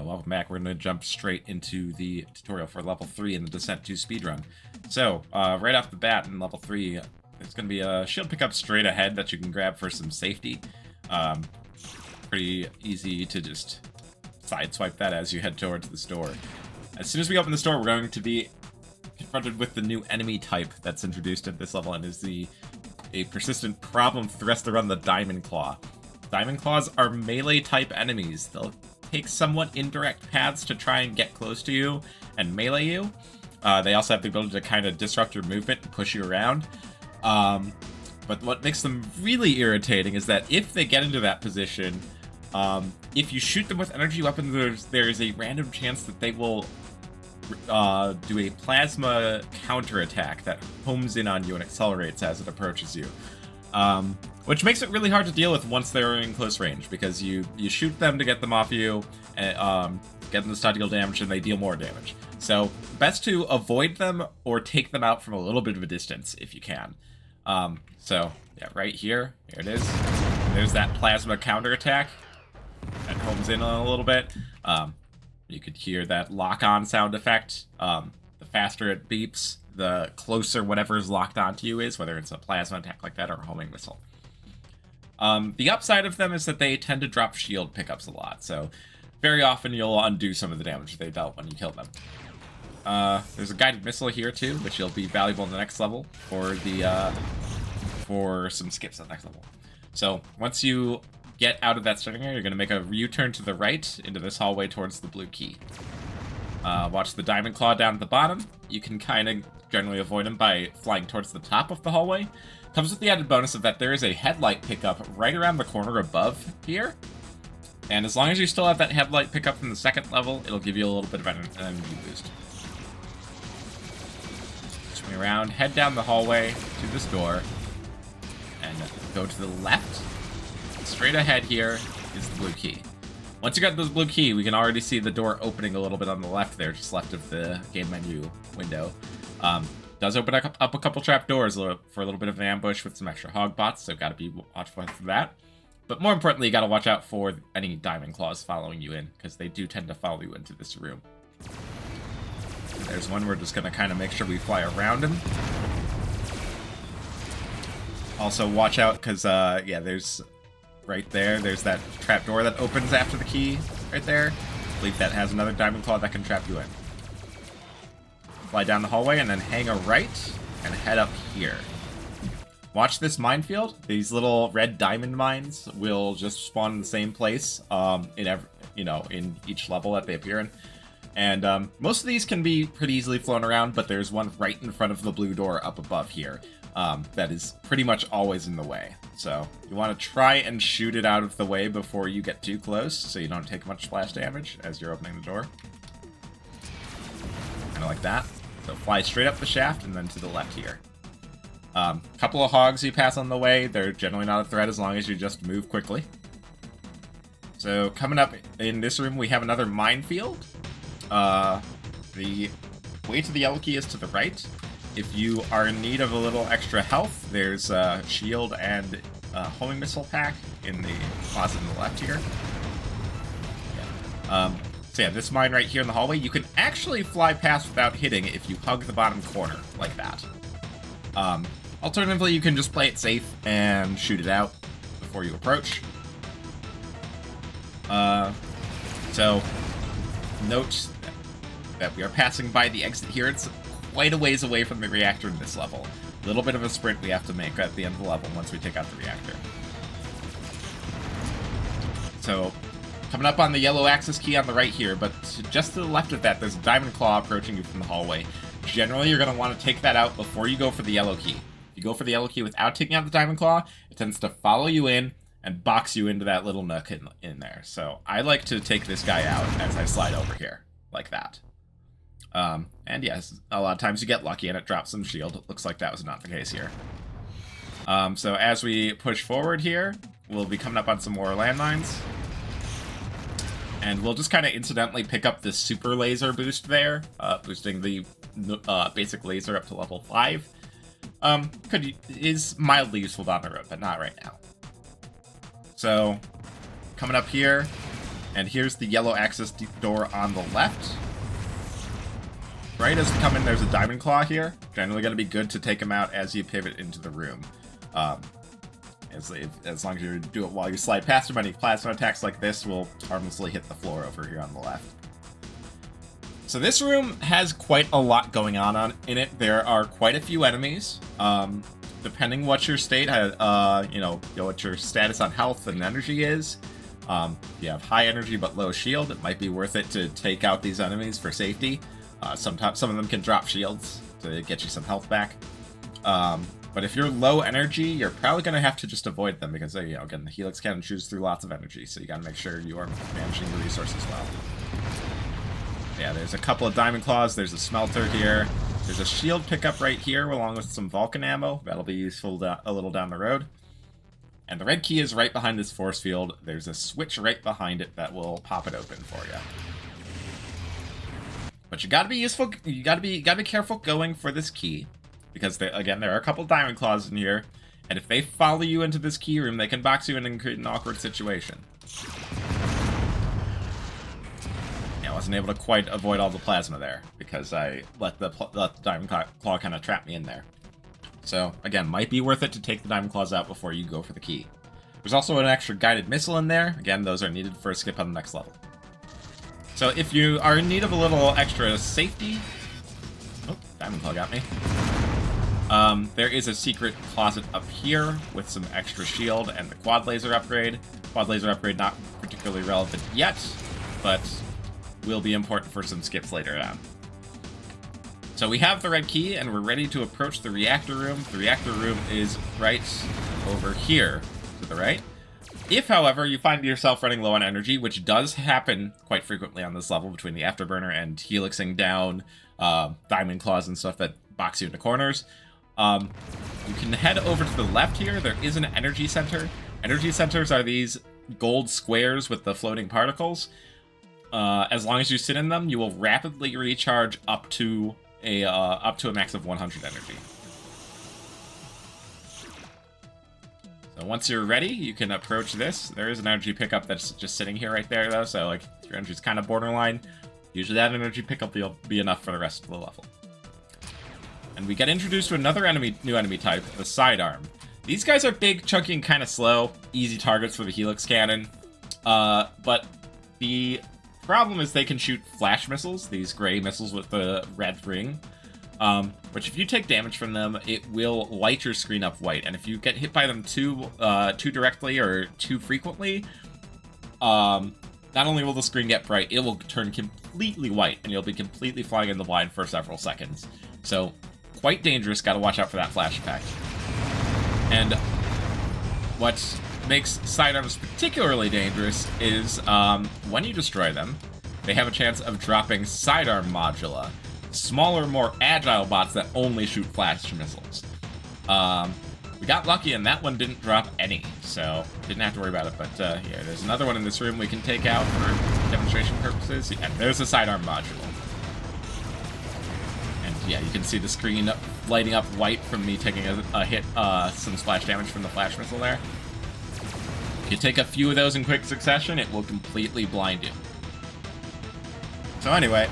welcome back. We're going to jump straight into the tutorial for level 3 in the Descent to Speedrun. So, right off the bat in level 3, there's going to be a shield pickup straight ahead that you can grab for some safety. Pretty easy to just sideswipe that as you head towards this door. As soon as we open this door, we're going to be confronted with the new enemy type that's introduced at this level, and is a persistent problem thruster on the Diamond Claw. Diamond Claws are melee-type enemies. They'll take somewhat indirect paths to try and get close to you and melee you. They also have the ability to kind of disrupt your movement and push you around. But what makes them really irritating is that if they get into that position, if you shoot them with energy weapons, there's a random chance that they will do a plasma counterattack that homes in on you and accelerates as it approaches you. Which makes it really hard to deal with once they're in close range, because you shoot them to get them off you, and get them to start to deal damage, and they deal more damage. So, best to avoid them or take them out from a little bit of a distance if you can. So, yeah, right here it is. There's that plasma counterattack that homes in on a little bit. You could hear that lock-on sound effect. The faster it beeps, the closer whatever is locked onto you is, whether it's a plasma attack like that or a homing missile. The upside of them is that they tend to drop shield pickups a lot, so very often you'll undo some of the damage they dealt when you kill them. There's a guided missile here too, which will be valuable in the next level for some skips at the next level. So once you get out of that starting area, you're going to make a U-turn to the right into this hallway towards the blue key. Watch the Diamond Claw down at the bottom. You can kind of generally avoid him by flying towards the top of the hallway. Comes with the added bonus of that there is a headlight pickup right around the corner above here. And as long as you still have that headlight pickup from the second level, it'll give you a little bit of an energy boost. Swing around, head down the hallway to this door, and go to the left. Straight ahead here is the blue key. Once you got this blue key, we can already see the door opening a little bit on the left there, just left of the game menu window. Does open up a couple trap doors for a little bit of an ambush with some extra hog bots, so gotta be watchful for that. But more importantly, you gotta watch out for any Diamond Claws following you in, because they do tend to follow you into this room. There's one we're just gonna kind of make sure we fly around him. Also watch out, because yeah, there's right there's that trap door that opens after the key right there. I believe that has another Diamond Claw that can trap you in. Fly down the hallway and then hang a right and head up here. Watch this minefield. These little red diamond mines will just spawn in the same place in each level that they appear in. And most of these can be pretty easily flown around, but there's one right in front of the blue door up above here that is pretty much always in the way. So you want to try and shoot it out of the way before you get too close, so you don't take much splash damage as you're opening the door. Kind of like that. So fly straight up the shaft and then to the left here. Couple of hogs you pass on the way. They're generally not a threat as long as you just move quickly. So coming up in this room, we have another minefield. The way to the yellow key is to the right. If you are in need of a little extra health, there's a shield and a homing missile pack in the closet on the left here. Yeah. So yeah, this mine right here in the hallway, you can actually fly past without hitting if you hug the bottom corner like that. Alternatively, you can just play it safe and shoot it out before you approach. So note that we are passing by the exit here. It's quite a ways away from the reactor in this level. A little bit of a sprint we have to make at the end of the level once we take out the reactor. So coming up on the yellow axis key on the right here, but just to the left of that, there's a Diamond Claw approaching you from the hallway. Generally, you're going to want to take that out before you go for the yellow key. If you go for the yellow key without taking out the Diamond Claw, it tends to follow you in and box you into that little nook in there. So I like to take this guy out as I slide over here, like that. And yes, a lot of times you get lucky and it drops some shield. It looks like that was not the case here. So as we push forward here, we'll be coming up on some more landmines. And we'll just kind of incidentally pick up this super laser boost there, boosting the basic laser up to level 5. Is mildly useful down the road, but not right now. So, coming up here, And here's the yellow access door on the left. Right as we come in, there's a diamond claw here. Generally going to be good to take him out as you pivot into the room. As long as you do it while you slide past him, any plasma attacks like this will harmlessly hit the floor over here on the left. So this room has quite a lot going on in it. There are quite a few enemies. Depending what your state, what your status on health and energy is. If you have high energy but low shield, it might be worth it to take out these enemies for safety. Sometimes some of them can drop shields to get you some health back. But if you're low energy, you're probably going to have to just avoid them because, again, the Helix Cannon chews through lots of energy, so you got to make sure you are managing your resources well. Yeah, there's a couple of Diamond Claws. There's a Smelter here. There's a shield pickup right here along with some Vulcan ammo. That'll be useful a little down the road. And the red key is right behind this force field. There's a switch right behind it that will pop it open for you. But you gotta be useful. You gotta be careful going for this key. Because, again, there are a couple Diamond Claws in here, and if they follow you into this key room, they can box you in and create an awkward situation. Yeah, I wasn't able to quite avoid all the plasma there, because I let the Diamond Claw kind of trap me in there. So, again, might be worth it to take the Diamond Claws out before you go for the key. There's also an extra guided missile in there. Again, those are needed for a skip on the next level. So if you are in need of a little extra safety... Oh, Diamond Claw got me. There is a secret closet up here with some extra shield and the quad laser upgrade. Quad laser upgrade not particularly relevant yet, but will be important for some skips later on. So we have the red key and we're ready to approach the reactor room. The reactor room is right over here to the right. If, however, you find yourself running low on energy, which does happen quite frequently on this level between the afterburner and helixing down Diamond Claws and stuff that box you into corners, you can head over to the left here. There is an energy center. Energy centers are these gold squares with the floating particles. As long as you sit in them, you will rapidly recharge up to a max of 100 energy. So once you're ready, you can approach this. There is an energy pickup that's just sitting here right there, though. So, if your energy's kind of borderline, usually that energy pickup will be enough for the rest of the level. And we get introduced to another new enemy type, the Sidearm. These guys are big, chunky, and kind of slow. Easy targets for the Helix Cannon. But the problem is they can shoot flash missiles, these gray missiles with the red ring. Which if you take damage from them, it will light your screen up white. And if you get hit by them too directly or too frequently, not only will the screen get bright, it will turn completely white, and you'll be completely flying in the blind for several seconds. So, quite dangerous, gotta watch out for that flash effect. And what makes sidearms particularly dangerous is when you destroy them, they have a chance of dropping Sidearm Modules, smaller, more agile bots that only shoot flash missiles. We got lucky and that one didn't drop any, so didn't have to worry about it. But yeah, there's another one in this room we can take out for demonstration purposes. And there's a Sidearm Module. Yeah, you can see the screen lighting up white from me taking a hit, some splash damage from the flash missile there. If you take a few of those in quick succession, it will completely blind you. So anyway,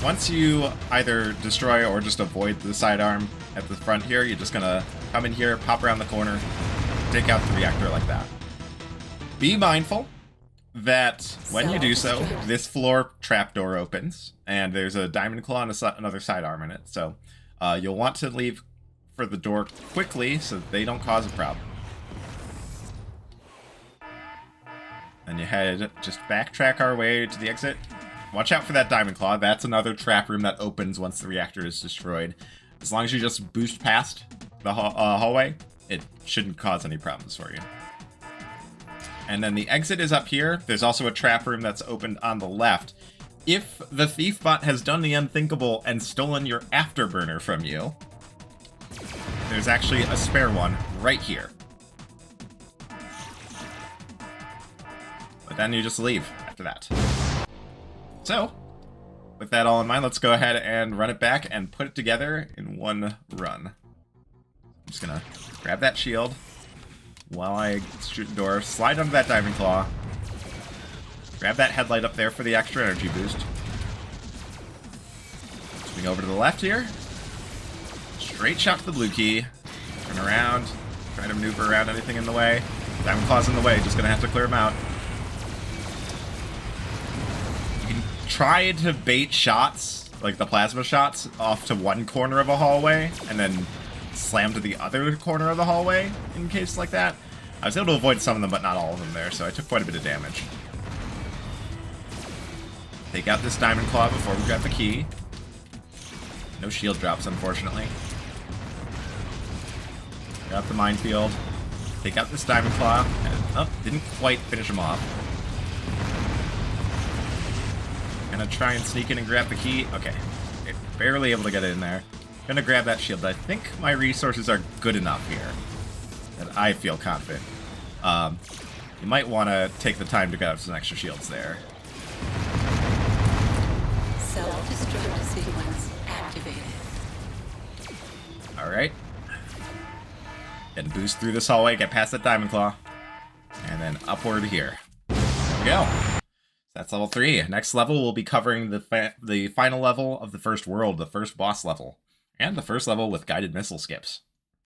once you either destroy or just avoid the sidearm at the front here, you're just gonna come in here, pop around the corner, take out the reactor like that. Be mindful that when you do so, this floor trapdoor opens, and there's a Diamond Claw and another sidearm in it. So you'll want to leave for the door quickly so that they don't cause a problem. And you just backtrack our way to the exit. Watch out for that Diamond Claw. That's another trap room that opens once the reactor is destroyed. As long as you just boost past the hallway, it shouldn't cause any problems for you. And then the exit is up here. There's also a trap room that's opened on the left. If the thief bot has done the unthinkable and stolen your afterburner from you, there's actually a spare one right here. But then you just leave after that. So, with that all in mind, let's go ahead and run it back and put it together in one run. I'm just gonna grab that shield while I shoot the door, slide under that Diamond Claw, Grab that headlight up there for the extra energy boost. Swing over to the left here. Straight shot to the blue key. Turn around. Try to maneuver around anything in the way. Diamond Claw's in the way, just gonna have to clear him out. You can try to bait shots, like the plasma shots, off to one corner of a hallway, and then slam to the other corner of the hallway in case like that. I was able to avoid some of them, but not all of them there, so I took quite a bit of damage. Take out this Diamond Claw before we grab the key. No shield drops, unfortunately. Grab the minefield. Take out this Diamond Claw. And, oh, didn't quite finish him off. Gonna try and sneak in and grab the key. Okay. Barely able to get it in there. Gonna grab that shield, but I think my resources are good enough here that I feel confident. You might want to take the time to grab some extra shields there. Self-destruct sequence activated. Alright. And boost through this hallway, get past that Diamond Claw. And then upward here. There we go. That's level 3. Next level, we'll be covering the final level of the first world, the first boss level. And the first level with guided missile skips.